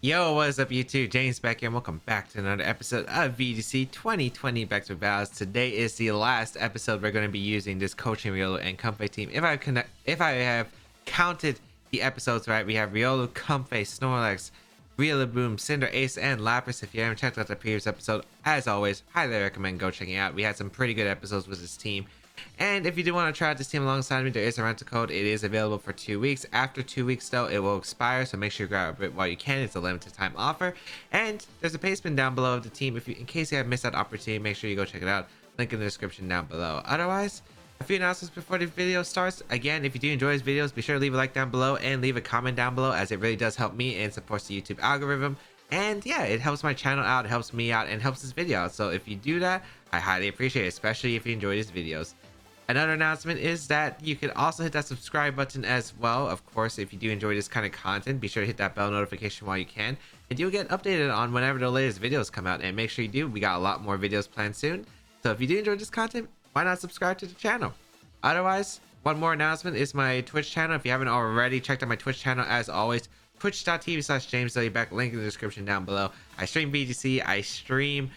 Yo, what is up YouTube? James back here and welcome back to another episode of VGC 2020 Back Battles. Today is the last episode we're going to be using this coaching Riolu and Comfey team. If I have counted the episodes right, we have Riolu, Comfey, Snorlax, Riolu, Cinderace, and Lapras. If you haven't checked out the previous episode, as always, highly recommend go checking it out. We had some pretty good episodes with this team. And if you do want to try out this team alongside me, there is a rental code. It is available for 2 weeks. After 2 weeks though, it will expire, so make sure you grab it while you can. It's a limited time offer, and there's a pastebin down below of the team. In case you have missed that opportunity, make sure you go check it out. Link in the description down below. Otherwise, a few announcements before the video starts. Again, if you do enjoy these videos, be sure to leave a like down below and leave a comment down below, as it really does help me and supports the YouTube algorithm. And yeah, it helps my channel out, it helps me out, and helps this video out. So if you do that, I highly appreciate it, especially if you enjoy these videos. Another announcement is that you can also hit that subscribe button as well. Of course, if you do enjoy this kind of content, be sure to hit that bell notification while you can, and you'll get updated on whenever the latest videos come out. And make sure you do, we got a lot more videos planned soon. So if you do enjoy this content, why not subscribe to the channel? Otherwise, one more announcement is my Twitch channel. If you haven't already checked out my Twitch channel, as always, twitch.tv/JamesWback, link in the description down below. I stream VGC, I stream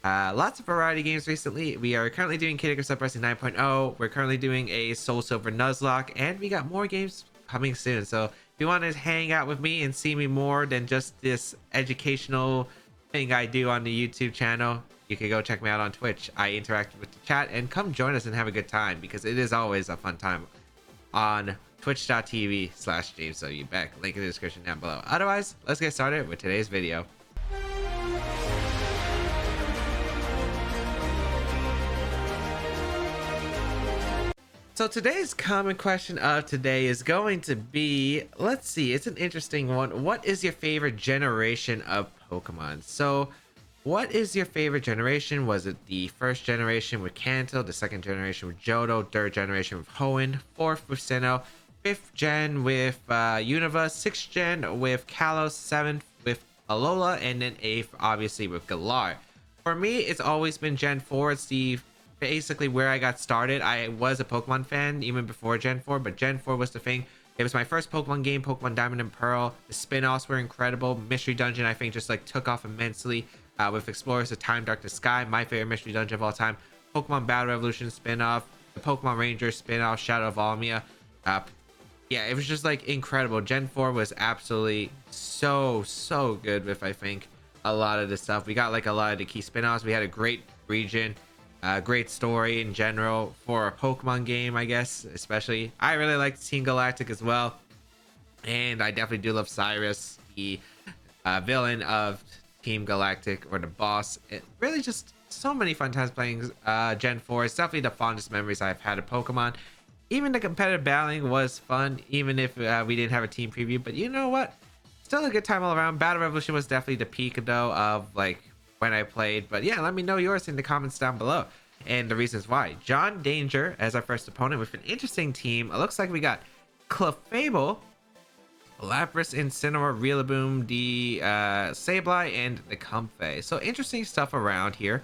lots of variety games recently. We are currently doing Kid Icarus Uprising 9.0. We're currently doing a Soul Silver Nuzlocke, and we got more games coming soon. So if you want to hang out with me and see me more than just this educational thing I do on the YouTube channel, you can go check me out on Twitch. I interact with the chat, and come join us and have a good time, because it is always a fun time on twitch.tv/JamesWback. Link in the description down below. Otherwise, let's get started with today's video. So today's common question of today is going to be, let's see, it's an interesting one. What is your favorite generation of Pokemon? So what is your favorite generation? Was it the first generation with Kanto, the second generation with Johto, third generation with Hoenn, fourth with Sinnoh, fifth gen with Unova, sixth gen with Kalos, seventh with Alola, and then eighth obviously with Galar? For me, it's always been Gen 4. It's basically where I got started. I was a Pokemon fan even before Gen 4, but Gen 4 was the thing. It was my first Pokemon game, Pokemon Diamond and Pearl. The spin-offs were incredible. Mystery Dungeon, I think, just like took off immensely with Explorers of Time, Darkest Sky, my favorite Mystery Dungeon of all time. Pokemon Battle Revolution spin-off, the Pokemon Rangers spin-off, Shadow of Almia. Yeah, it was just like incredible. Gen 4 was absolutely so good with, I think, a lot of the stuff. We got like a lot of the key spin-offs. We had a great region. Great story in general for a Pokemon game, I guess. Especially, I really liked Team Galactic as well, and I definitely do love Cyrus, the villain of Team Galactic, or the boss. It really just so many fun times playing Gen 4. It's definitely the fondest memories I've had of Pokemon. Even the competitive battling was fun, even if we didn't have a team preview. But you know what? Still a good time all around. Battle Revolution was definitely the peak though of like when I played. But yeah, let me know yours in the comments down below and the reasons why. John Danger as our first opponent with an interesting team. It looks like we got Clefable, Lapras, Incineroar, Riolu, the Sableye, and the Comfey. So interesting stuff around here.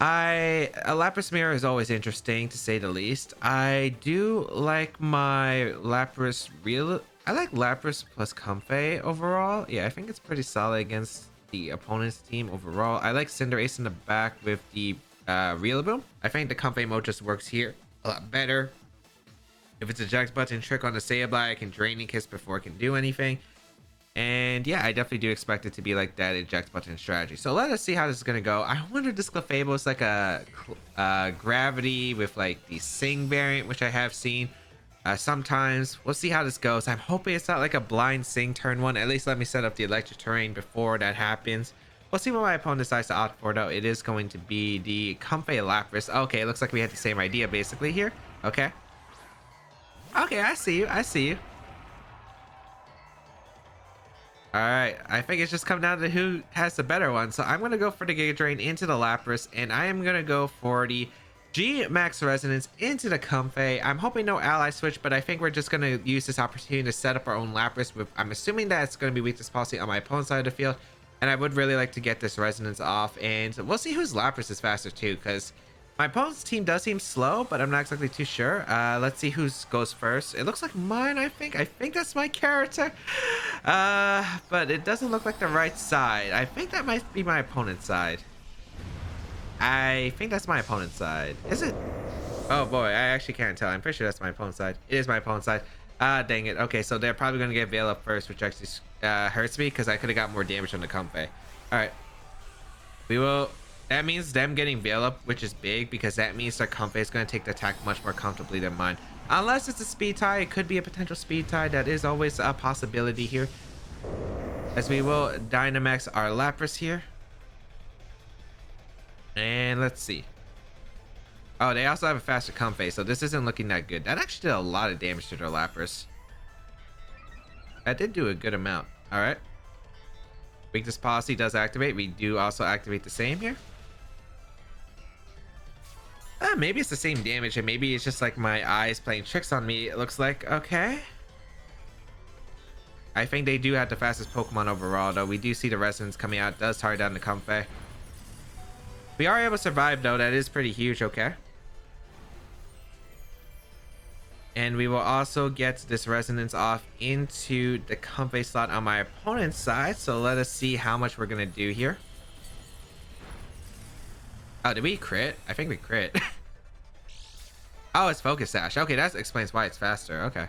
A Lapras mirror is always interesting, to say the least. I do like my Lapras Riolu. I like Lapras plus Comfey overall. Yeah, I think it's pretty solid against the opponent's team overall. I like Cinderace in the back with the Riolu. I think the Comfey mode just works here a lot better. If it's a eject button trick on the Sableye, I can Draining Kiss before it can do anything. And yeah, I definitely do expect it to be like that eject button strategy. So let us see how this is gonna go. I wonder if this Clefable is like a gravity with like the Sing variant, which I have seen sometimes. We'll see how this goes. I'm hoping it's not like a blind Sing turn one. At least let me set up the electric terrain before that happens. We'll see what my opponent decides to opt for though. It is going to be the Comfey Lapras. Okay, it looks like we had the same idea basically here. Okay, I see you. All right, I think it's just come down to who has the better one. So I'm gonna go for the Giga Drain into the Lapras, and I am gonna go for the G-Max Resonance into the Comfey. I'm hoping no ally switch, but I think we're just gonna use this opportunity to set up our own Lapras with, I'm assuming that it's gonna be weakness policy on my opponent's side of the field, and I would really like to get this Resonance off, and we'll see whose Lapras is faster too, because My opponent's team does seem slow, but I'm not exactly too sure. Let's see who goes first. It looks like mine, I think. I think that's my character. But it doesn't look like the right side. I think that might be my opponent's side. I think that's my opponent's side. Is it? Oh boy, I actually can't tell. I'm pretty sure that's my opponent's side. It is my opponent's side. Dang it. Okay, so they're probably going to get Veil up first, which actually hurts me because I could have got more damage on the Comfey. Alright. We will... That means them getting Veil up, which is big, because that means their Comfey is going to take the attack much more comfortably than mine. Unless it's a speed tie, it could be a potential speed tie. That is always a possibility here. As we will Dynamax our Lapras here. And let's see. Oh, they also have a faster Comfey, so this isn't looking that good. That actually did a lot of damage to their Lapras. That did do a good amount. Alright. Weakness policy does activate. We do also activate the same here. Maybe it's the same damage, and maybe it's just like my eyes playing tricks on me. It looks like. Okay. I think they do have the fastest Pokemon overall, though. We do see the Resonance coming out. It does hard down the Comfey. We are able to survive, though. That is pretty huge. Okay. And we will also get this Resonance off into the Comfey slot on my opponent's side. So let us see how much we're going to do here. Oh, did we crit? I think we crit. Oh, it's Focus Sash. Okay, that explains why it's faster. Okay.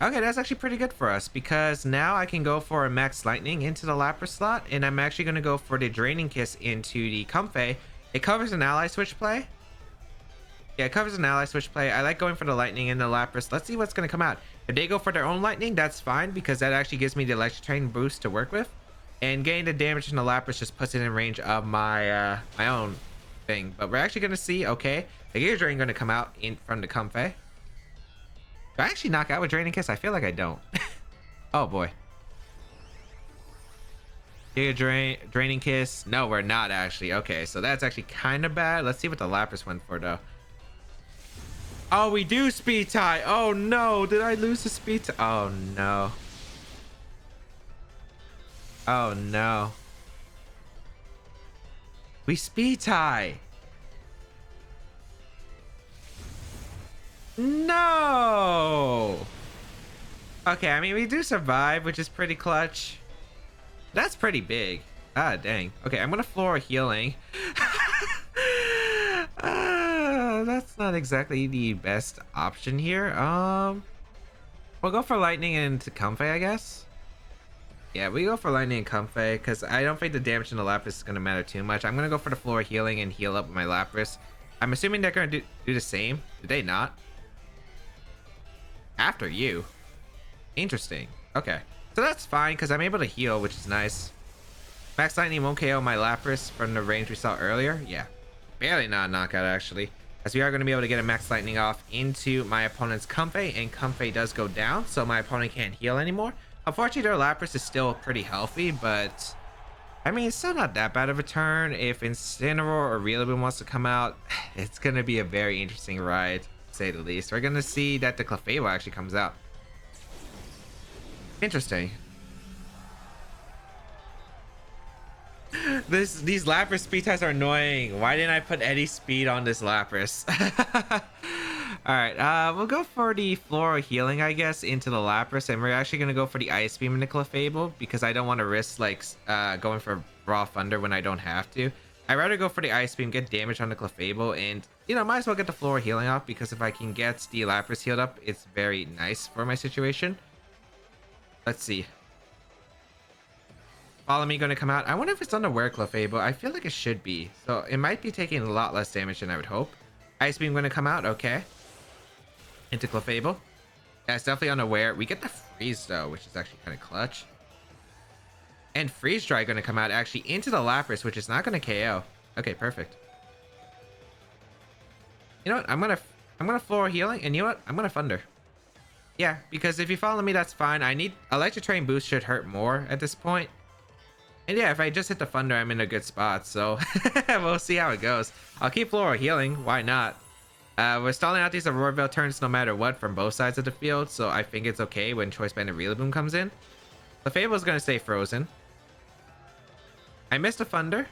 Okay, that's actually pretty good for us, because now I can go for a Max Lightning into the Lapras slot, and I'm actually going to go for the Draining Kiss into the Comfey. It covers an ally switch play. Yeah, it covers an ally switch play. I like going for the Lightning in the Lapras. Let's see what's going to come out. If they go for their own Lightning, that's fine, because that actually gives me the Electric Train boost to work with. And getting the damage from the Lapras just puts it in range of my my own thing. But we're actually going to see, okay, the Gear Drain going to come out in from the Comfey. Do I actually knock out with Draining Kiss? I feel like I don't. Oh boy. Gear Drain, Draining Kiss. No, we're not actually. Okay, so that's actually kind of bad. Let's see what the Lapras went for, though. Oh, we do speed tie. Oh no, did I lose the speed tie? Oh no. Oh no. We speed tie. No. Okay, I mean, we do survive, which is pretty clutch. That's pretty big. Ah, dang. Okay, I'm gonna Floor Healing. That's not exactly the best option here. We'll go for Lightning into Comfey, I guess. Yeah, we go for Lightning and Comfey, because I don't think the damage in the Lapras is going to matter too much. I'm going to go for the Floor Healing and heal up my Lapras. I'm assuming they're going to do the same. Did they not? After you. Interesting. Okay. So that's fine, because I'm able to heal, which is nice. Max Lightning won't KO my Lapras from the range we saw earlier. Yeah. Barely not a knockout, actually. As we are going to be able to get a Max Lightning off into my opponent's Comfey, and Comfey does go down, so my opponent can't heal anymore. Unfortunately, their Lapras is still pretty healthy, but I mean, it's still not that bad of a turn. If Incineroar or Riolu wants to come out, it's going to be a very interesting ride, to say the least. We're going to see that the Clefable actually comes out. Interesting. These Lapras speed ties are annoying. Why didn't I put any speed on this Lapras? Alright, we'll go for the Floral Healing, I guess, into the Lapras, and we're actually going to go for the Ice Beam in the Clefable, because I don't want to risk, like, going for Raw Thunder when I don't have to. I'd rather go for the Ice Beam, get damage on the Clefable, and, you know, might as well get the Floral Healing off, because if I can get the Lapras healed up, it's very nice for my situation. Let's see. Follow Me going to come out. I wonder if it's Underwear Clefable. I feel like it should be. So it might be taking a lot less damage than I would hope. Ice Beam going to come out. Okay. Into Clefable. Yeah, it's definitely Unaware. We get the Freeze, though, which is actually kind of clutch. And Freeze Dry going to come out actually into the Lapras, which is not going to KO. Okay, perfect. You know what? I'm gonna Floral Healing, and you know what? I'm gonna Thunder. Yeah, because if you follow me, that's fine. I need Electric Train boost should hurt more at this point. And yeah, if I just hit the Thunder, I'm in a good spot. So we'll see how it goes. I'll keep Floral Healing. Why not? We're stalling out these Aurora Veil turns no matter what from both sides of the field. So I think it's okay when Choice Band and Riolu comes in. The Fable is going to stay frozen. I missed a Thunder.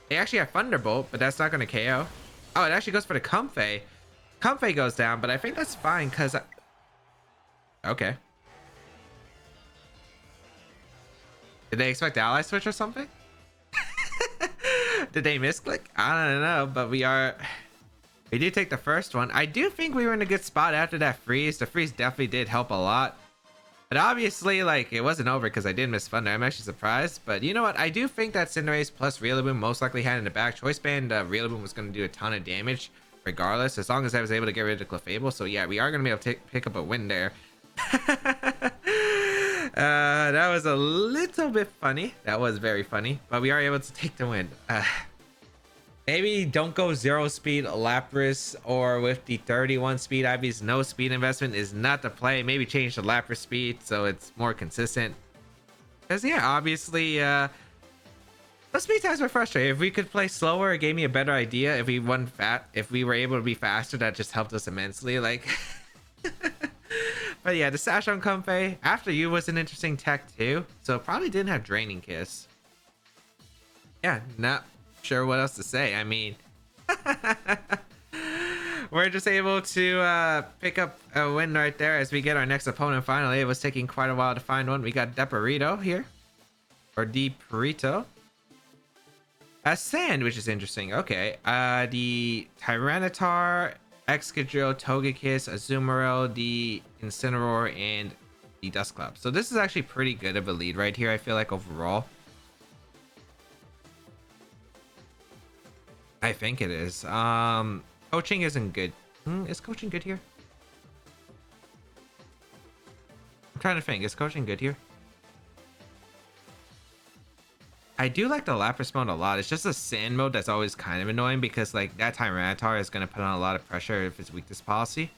They actually have Thunderbolt, but that's not going to KO. Oh, it actually goes for the Comfey. Comfey goes down, but I think that's fine because... Okay. Did they expect ally switch or something? Did they misclick? I don't know, but we do take the first one. I do think we were in a good spot after that freeze. The freeze definitely did help a lot. But obviously, like, it wasn't over because I did miss Thunder. I'm actually surprised. But you know what? I do think that Cinderace plus Riolu most likely had in the back. Choice Band Riolu was going to do a ton of damage regardless, as long as I was able to get rid of Clefable. So yeah, we are going to be able to pick up a win there. That was a little bit funny. That was very funny, but we are able to take the win. Maybe don't go 0 speed Lapras, or with the 31 speed Ivy's no speed investment is not the play. Maybe change the Lapras speed so it's more consistent. Because yeah, obviously the speed times were frustrating. If we could play slower, it gave me a better idea. If we were able to be faster, that just helped us immensely. Like but yeah, the Sash on Comfey after you was an interesting tech too, so probably didn't have Draining Kiss. Yeah, not sure what else to say. I mean, we're just able to pick up a win right there as we get our next opponent finally. It was taking quite a while to find one. We got Deperito here, or Deperito. Sand, which is interesting. Okay, the Tyranitar, Excadrill, Togekiss, Azumarill, the Incineroar, and the Dusclops. So this is actually pretty good of a lead right here, I feel like, overall. I think it is. Coaching isn't good. Is coaching good here? I'm trying to think. Is coaching good here? I do like the Lapras mode a lot. It's just the Sand mode that's always kind of annoying because like that Tyranitar is going to put on a lot of pressure if it's weakness policy.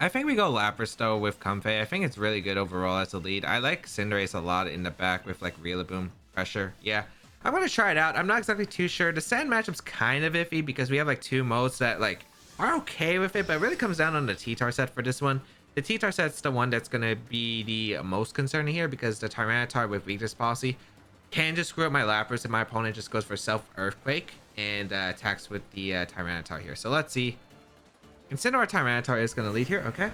I think we go Lapras though with Comfey. I think it's really good overall as a lead. I like Cinderace a lot in the back with like Riolu pressure. Yeah, I'm going to try it out. I'm not exactly too sure. The Sand matchup's kind of iffy because we have like two modes that like are okay with it, but it really comes down on the T-Tar set for this one. The T-Tar set's the one that's going to be the most concerning here because the Tyranitar with weakness policy can just screw up my Lapras if my opponent just goes for Self-Earthquake and attacks with the Tyranitar here. So let's see. Incineroar Tyranitar is going to lead here. Okay.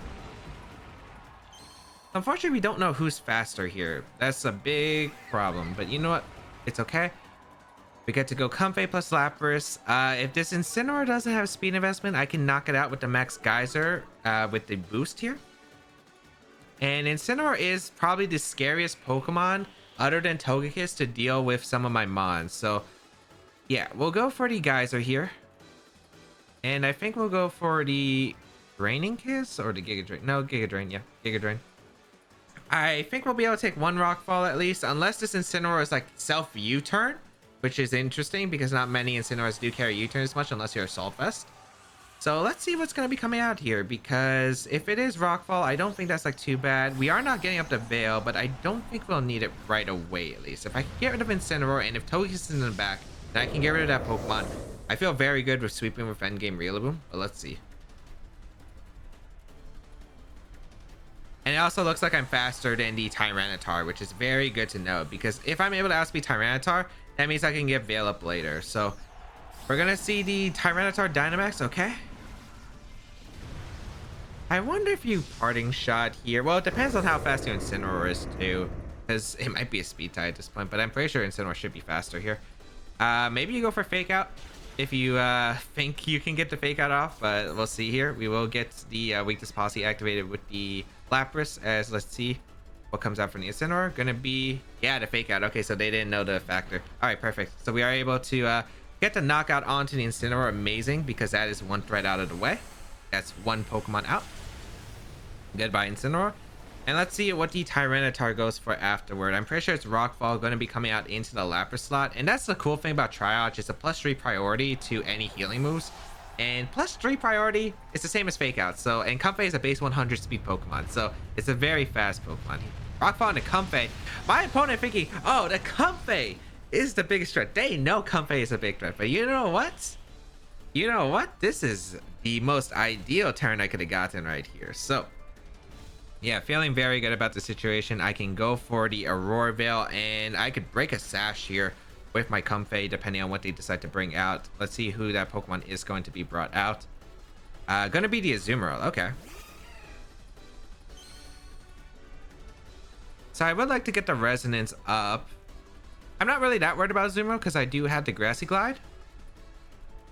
Unfortunately, we don't know who's faster here. That's a big problem, but you know what? It's okay. We get to go Comfey plus Lapras. If this Incineroar doesn't have speed investment, I can knock it out with the Max Geyser with the boost here. And Incineroar is probably the scariest Pokemon other than Togekiss to deal with some of my Mons. So yeah, we'll go for the Geyser here. And I think we'll go for the Draining Kiss or the Giga Drain. No, Giga Drain. Yeah, Giga Drain. I think we'll be able to take one Rock Fall at least, unless this Incineroar is like self U-turn, which is interesting because not many Incineroars do carry U-turn as much unless you're Assault Vest. So let's see what's going to be coming out here, because if it is Rockfall, I don't think that's like too bad. We are not getting up the Veil, but I don't think we'll need it right away at least. If I can get rid of Incineroar and if Togekiss is in the back, then I can get rid of that Pokemon. I feel very good with sweeping with endgame Riolu, but let's see. And it also looks like I'm faster than the Tyranitar, which is very good to know, because if I'm able to outspeed Tyranitar, that means I can get Veil up later. So we're going to see the Tyranitar Dynamax, okay? I wonder if you Parting Shot here. Well, it depends on how fast your Incineroar is too, because it might be a speed tie at this point, but I'm pretty sure Incineroar should be faster here. Maybe you go for Fake Out if you think you can get the Fake Out off, but we'll see here. We will get the weakness policy activated with the Lapras, as let's see what comes out from the Incineroar. Gonna be, yeah, the Fake Out. Okay, so they didn't know the factor. All right, perfect. So we are able to get the knockout onto the Incineroar. Amazing, because that is one threat out of the way. That's one Pokemon out. Goodbye, Incineroar. And let's see what the Tyranitar goes for afterward. I'm pretty sure it's Rockfall going to be coming out into the Lapras slot. And that's the cool thing about Triage. It's a +3 priority to any healing moves. And +3 priority is the same as Fake Out. So, and Comfey is a base 100 speed Pokemon. So it's a very fast Pokemon. Rockfall into Comfey. My opponent thinking, oh, the Comfey is the biggest threat. They know Comfey is a big threat. But you know what? You know what? This is the most ideal turn I could have gotten right here. So yeah, feeling very good about the situation. I can go for the Aurora Veil, and I could break a Sash here with my Comfey, depending on what they decide to bring out. Let's see who that Pokemon is going to be brought out. Gonna be the Azumarill. Okay. So I would like to get the Resonance up. I'm not really that worried about Azumarill because I do have the Grassy Glide.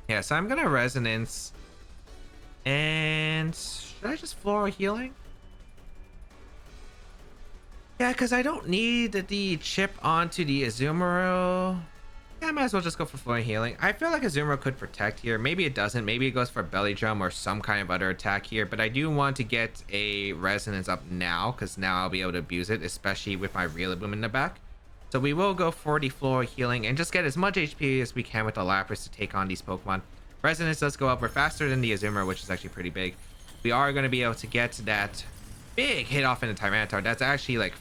Yeah, so I'm gonna Resonance. And should I just Floral Healing? Yeah, because I don't need the chip onto the Azumarill. Yeah, I might as well just go for Floral Healing. I feel like Azumarill could protect here. Maybe it doesn't. Maybe it goes for Belly Drum or some kind of other attack here. But I do want to get a Resonance up now, because now I'll be able to abuse it, especially with my Riolu in the back. So we will go for the Floral Healing and just get as much HP as we can with the Lapras to take on these Pokemon. Resonance does go up. We're faster than the Azumarill, which is actually pretty big. We are going to be able to get that big hit off in the Tyranitar. That's actually like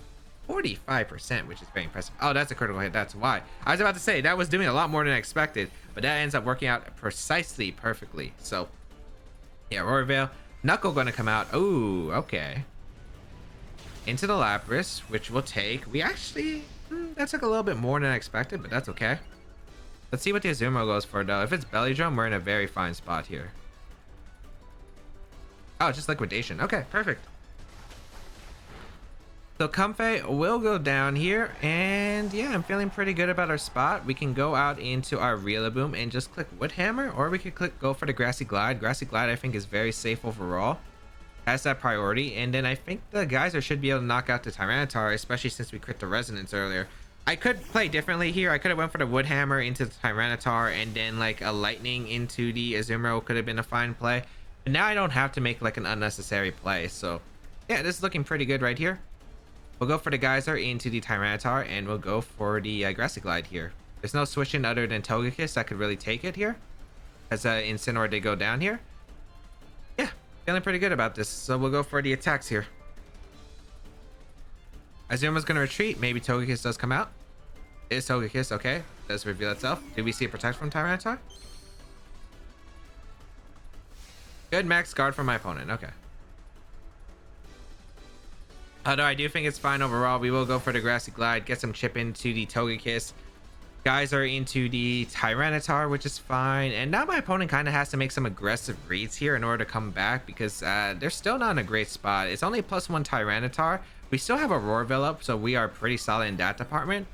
45%, which is very impressive. Oh, that's a critical hit. That's why. I was about to say that was doing a lot more than I expected, but that ends up working out precisely perfectly. So yeah, Roar Veil. Knuckle going to come out. Oh, okay. Into the Lapras, which we'll take. We actually, that took a little bit more than I expected, but that's okay. Let's see what the Azumarill goes for, though. If it's Belly Drum, we're in a very fine spot here. Oh, just Liquidation. Okay, perfect. So Comfey will go down here, and yeah, I'm feeling pretty good about our spot. We can go out into our Riolu and just click Wood Hammer, or we could go for the Grassy Glide. Grassy Glide, I think, is very safe overall. Has that priority, and then I think the Geyser should be able to knock out the Tyranitar, especially since we crit the Resonance earlier. I could play differently here. I could have went for the Wood Hammer into the Tyranitar, and then like a Lightning into the Azumarill could have been a fine play. But now I don't have to make like an unnecessary play. So yeah, this is looking pretty good right here. We'll go for the Geyser into the Tyranitar, and we'll go for the Grassy Glide here. There's no switching other than Togekiss that could really take it here, as Incineroar did go down here. Yeah, feeling pretty good about this. So we'll go for the attacks here. Azuma's going to retreat. Maybe Togekiss does come out. Is Togekiss okay? Does reveal itself. Do we see a protect from Tyranitar? Good max guard from my opponent. Okay. Although I do think it's fine overall, we will go for the Grassy Glide, get some chip into the Togekiss. Geyser into the Tyranitar, which is fine. And now my opponent kind of has to make some aggressive reads here in order to come back, because they're still not in a great spot. It's only +1 Tyranitar. We still have a Roarville up, so we are pretty solid in that department.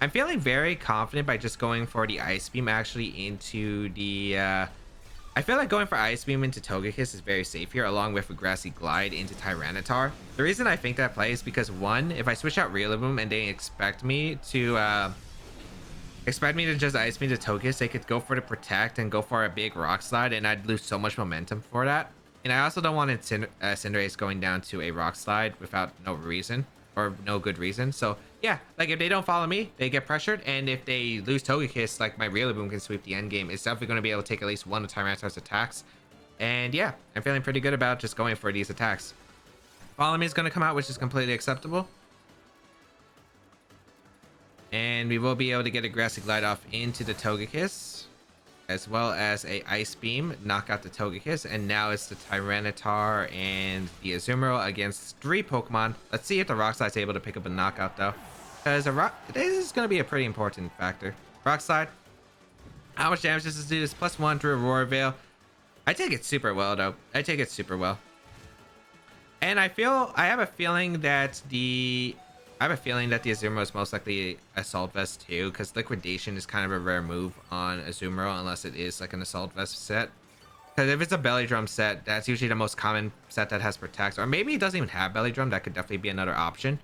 I'm feeling very confident by just going for the Ice Beam actually into the... I feel like going for Ice Beam into Togekiss is very safe here, along with a Grassy Glide into Tyranitar. The reason I think that play is because, one, if I switch out Riolu and they expect me to just Ice Beam to Togekiss, they could go for the Protect and go for a big Rock Slide, and I'd lose so much momentum for that. And I also don't want Cinderace going down to a Rock Slide without no reason, or no good reason. So yeah, like if they don't follow me, they get pressured, and if they lose Togekiss, like my Riolu can sweep the end game. It's definitely going to be able to take at least one of Tyranitar's attacks. And yeah, I'm feeling pretty good about just going for these attacks. Follow Me is going to come out, which is completely acceptable. And we will be able to get a Grassy Glide off into the Togekiss, as well as a Ice Beam, knock out the Togekiss. And now it's the Tyranitar and the Azumarill against 3 Pokemon. Let's see if the Rock Slide's able to pick up a knockout, though. Because this is going to be a pretty important factor. Rock Slide. How much damage does this do? This +1 through a Roar Veil. I take it super well, though. I take it super well. And I have a feeling that the Azumarill is most likely Assault Vest too, because Liquidation is kind of a rare move on Azumarill unless it is like an Assault Vest set. Because if it's a Belly Drum set, that's usually the most common set that has Protect. Or maybe it doesn't even have Belly Drum. That could definitely be another option.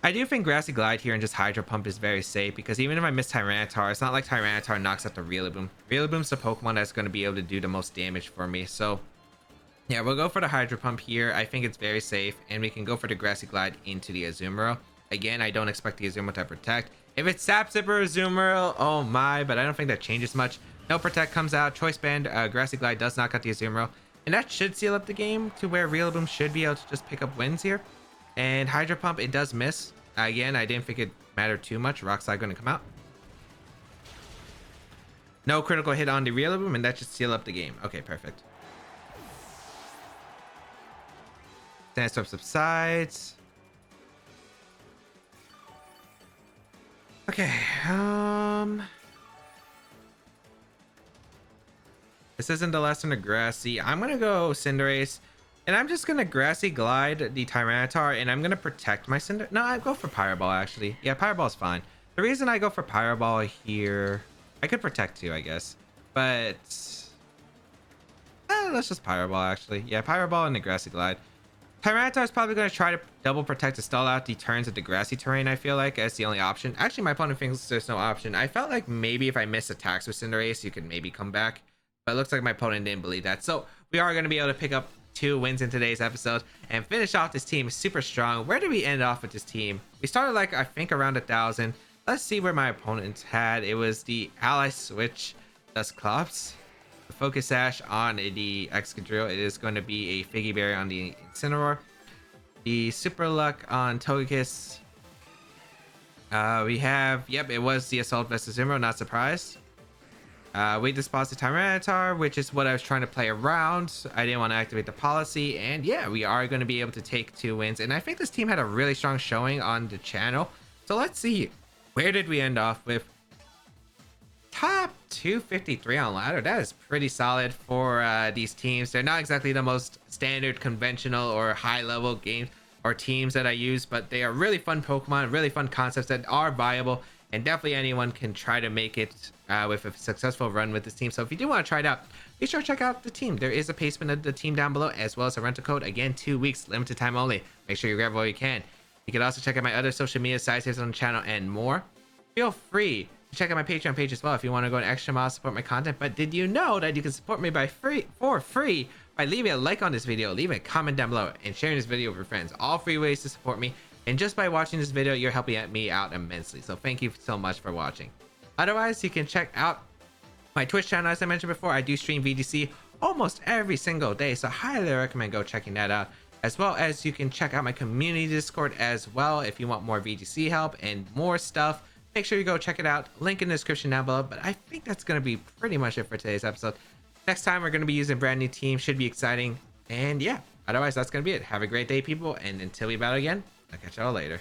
I do think Grassy Glide here and just Hydro Pump is very safe, because even if I miss Tyranitar, it's not like Tyranitar knocks out the Riolu. Riolu's the Pokemon that's going to be able to do the most damage for me. So yeah, we'll go for the Hydro Pump here. I think it's very safe, and we can go for the Grassy Glide into the Azumarill. Again, I don't expect the Azumarill to protect. If it's Sap Zipper Azumarill, oh my, but I don't think that changes much. No Protect comes out. Choice Band, Grassy Glide does knock out the Azumarill, and that should seal up the game to where Riolu should be able to just pick up wins here. And Hydro Pump, it does miss. Again, I didn't think it mattered too much. Rock Slide going to come out. No critical hit on the Riolu, and that should seal up the game. Okay, perfect. Sandstorm subsides. Okay, this isn't the last one to Grassy. I'm gonna go Cinderace, and I'm just gonna Grassy Glide the Tyranitar, and I'm gonna protect my Cinder. No, I go for Pyro Ball actually. Yeah, Pyro Ball's fine. The reason I go for Pyro Ball here, I could protect too, I guess, but let's just Pyro Ball actually. Yeah, Pyro Ball and the Grassy Glide. Tyranitar is probably going to try to double protect to stall out the turns of the grassy terrain, I feel like, as the only option. Actually, my opponent thinks there's no option. I felt like maybe if I miss attacks with Cinderace, you could maybe come back. But it looks like my opponent didn't believe that. So we are going to be able to pick up 2 wins in today's episode and finish off this team super strong. Where did we end off with this team? We started like, I think, around 1,000. Let's see where my opponent had. It was the Ally Switch Dusclops. The Focus Sash on the Excadrill. It is going to be a Figgy Berry on the Incineroar. The Super Luck on Togekiss. We have, yep, it was the Assault Vest Zimro, not surprised. We disposed the Tyranitar, which is what I was trying to play around. I didn't want to activate the policy, and yeah, we are going to be able to take 2 wins. And I think this team had a really strong showing on the channel. So let's see, where did we end off with? Top 253 on ladder. That is pretty solid for these teams. They're not exactly the most standard, conventional, or high-level games or teams that I use, but they are really fun Pokemon, really fun concepts that are viable, and definitely anyone can try to make it with a successful run with this team. So if you do want to try it out, be sure to check out the team. There is a placement of the team down below, as well as a rental code. Again, 2 weeks, limited time only. Make sure you grab while you can. You can also check out my other social media sites here on the channel and more. Feel free check out my Patreon page as well if you want to go an extra mile to support my content. But did you know that you can support me for free by leaving a like on this video, leaving a comment down below, and sharing this video with your friends? All free ways to support me, and just by watching this video, you're helping me out immensely. So thank you so much for watching. Otherwise, you can check out my Twitch channel. As I mentioned before, I do stream VGC almost every single day, so highly recommend go checking that out. As well as you can check out my community Discord as well if you want more VGC help and more stuff. Make sure you go check it out. Link in the description down below. But I think that's going to be pretty much it for today's episode. Next time, we're going to be using a brand new team. Should be exciting. And yeah, otherwise, that's going to be it. Have a great day, people. And until we battle again, I'll catch y'all later.